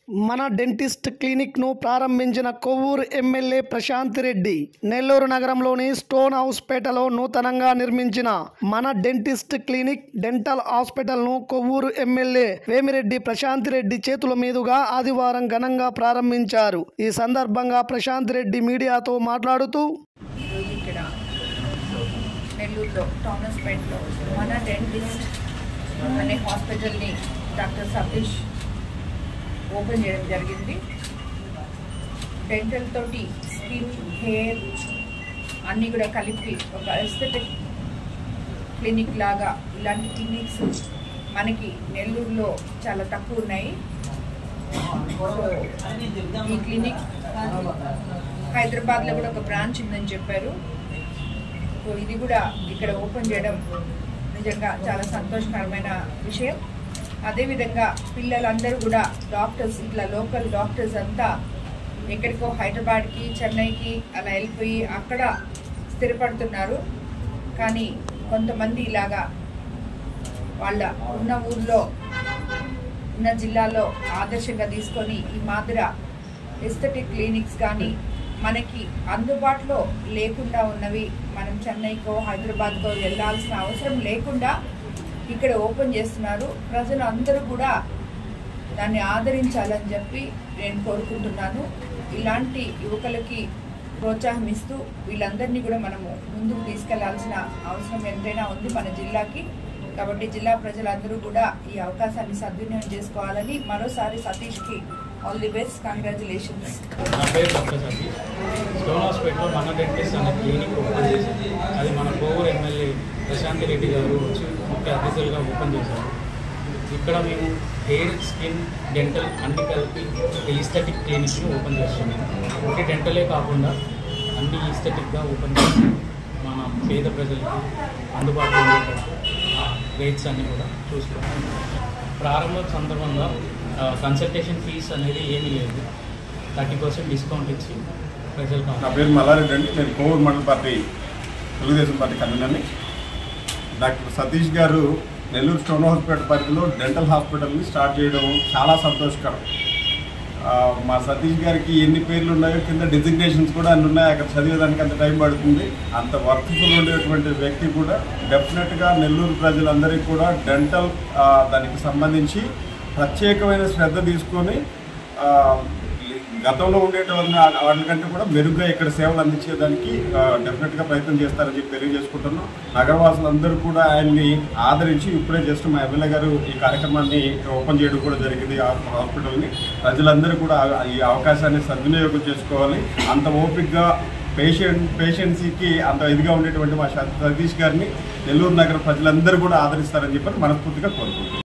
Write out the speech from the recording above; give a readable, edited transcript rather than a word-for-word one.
మన dentist clinic ను ప్రారంభించిన కొవ్వూరు ఎమ్మెల్యే ప్రశాంత్ రెడ్డి నెల్లూరు నగరంలోని స్టోన్ హౌస్ పేటలో నూతనంగా నిర్మించిన మన డెంటిస్ట్ క్లినిక్ డెంటల్ హాస్పిటల్ ను కొవ్వూరు ఎమ్మెల్యే వేమిరెడ్డి ప్రశాంత్ రెడ్డి చేతుల మీదుగా ఆదివారం ఘనంగా ప్రారంభించారు। ఈ సందర్భంగా ప్రశాంత్ రెడ్డి మీడియాతో మాట్లాడుతూ నెల్లూరులో టౌన్ హాస్పిటల్లో మన డెంటిస్ట్ అనే హాస్పిటల్ని డాక్టర్ సతీష్ ఓపెన్ చేయడం జరిగింది। డెంటల్ తోటి స్కిన్, హెయిర్ అన్నీ కూడా కలిపి ఒక ఎస్థెటిక్ క్లినిక్ లాగా ఇలాంటి క్లినిక్స్ మనకి నెల్లూరులో చాలా తక్కువ ఉన్నాయి। ఈ క్లినిక్ హైదరాబాద్లో కూడా ఒక బ్రాంచ్ ఉందని చెప్పారు। సో ఇది కూడా ఇక్కడ ఓపెన్ చేయడం నిజంగా చాలా సంతోషకరమైన విషయం। అదేవిధంగా పిల్లలందరూ కూడా డాక్టర్స్, ఇట్లా లోకల్ డాక్టర్స్ అంతా ఎక్కడికో హైదరాబాద్కి, చెన్నైకి అలా వెళ్ళిపోయి అక్కడ స్థిరపడుతున్నారు। కానీ కొంతమంది ఇలాగా వాళ్ళ ఉన్న ఊర్లో, ఉన్న జిల్లాలో ఆదర్శంగా తీసుకొని ఈ మాదిర ఎస్థెటిక్ క్లినిక్స్ కానీ మనకి అందుబాటులో లేకుండా ఉన్నవి, మనం చెన్నైకో హైదరాబాద్కో వెళ్ళాల్సిన అవసరం లేకుండా ఇక్కడ ఓపెన్ చేస్తున్నారు। ప్రజలు అందరూ కూడా దాన్ని ఆదరించాలని చెప్పి నేను కోరుకుంటున్నాను। ఇలాంటి యువకులకి ప్రోత్సాహం ఇస్తూ వీళ్ళందరినీ కూడా మనము ముందుకు తీసుకెళ్లాల్సిన అవసరం ఎంతైనా ఉంది మన జిల్లాకి। కాబట్టి జిల్లా ప్రజలందరూ కూడా ఈ అవకాశాన్ని సద్వినియోగం చేసుకోవాలని మరోసారి సతీష్కి ఆల్ ది బెస్ట్, కంగ్రాచులేషన్స్। నా పేరు డాక్టర్ సతీష్। స్టోన్ హాస్పిటల్లో మన డెంటిస్ట్ అనే క్లినిక్ ఓపెన్ చేసింది। అది మన కొవ్వూరు ఎమ్మెల్యే ప్రశాంత్ రెడ్డి గారు వచ్చి ముఖ్య అతిథులుగా ఓపెన్ చేశారు। ఇక్కడ మేము హెయిర్, స్కిన్, డెంటల్ అన్ని కలిపి ఈస్థెటిక్ క్లినిక్ని ఓపెన్ చేస్తున్నాము। ఒకటి డెంటలే కాకుండా అన్ని ఈస్థెటిక్గా ఓపెన్ చేసి మన పేద ప్రజలకు అందుబాటులో ఉండేటట్టు రేట్స్ అన్నీ కూడా చూసుకుంటాం। ప్రారంభ సందర్భంగా కన్సల్టేషన్ ఫీస్ అనేది ఏమీ లేదు, 30% డిస్కౌంట్ ఇచ్చి ప్రజలకు। నా పేరు మల్లారెడ్డి అండి, నేను కొవ్వూరు మండల పార్టీ తెలుగుదేశం పార్టీ కన్వీనర్ని। Doctor Satish garu Nellore stone hospital పరిధిలో డెంటల్ హాస్పిటల్ని స్టార్ట్ చేయడం చాలా సంతోషకరం। మా సతీష్ గారికి ఎన్ని పేర్లు ఉన్నాయో కింద డిజిగ్నేషన్స్ కూడా అన్ని ఉన్నాయి, అక్కడ చదివేదానికి అంత టైం పడుతుంది। అంత వర్క్ఫుల్ ఉండేటువంటి వ్యక్తి కూడా డెఫినెట్గా నెల్లూరు ప్రజలందరికీ కూడా డెంటల్ దానికి సంబంధించి ప్రత్యేకమైన శ్రద్ధ తీసుకొని గతంలో ఉండేటువంటి వాటికంటే కూడా మెరుగ్గా ఇక్కడ సేవలు అందించేదానికి డెఫినెట్గా ప్రయత్నం చేస్తారని చెప్పి తెలియజేసుకుంటున్నాం। నగరవాసులందరూ కూడా ఆయన్ని ఆదరించి ఇప్పుడే జస్ట్ మా ఎమ్మెల్యే గారు ఈ కార్యక్రమాన్ని ఓపెన్ చేయడం కూడా జరిగింది। హాస్పిటల్ని ప్రజలందరూ కూడా ఈ అవకాశాన్ని సద్వినియోగం చేసుకోవాలి। అంత ఓపికగా పేషెంట్స్కి అంత ఇదిగా ఉండేటువంటి మా సతీష్ గారిని నెల్లూరు నగర ప్రజలందరూ కూడా ఆదరిస్తారని చెప్పి మనస్ఫూర్తిగా కోరుకుంటున్నాం।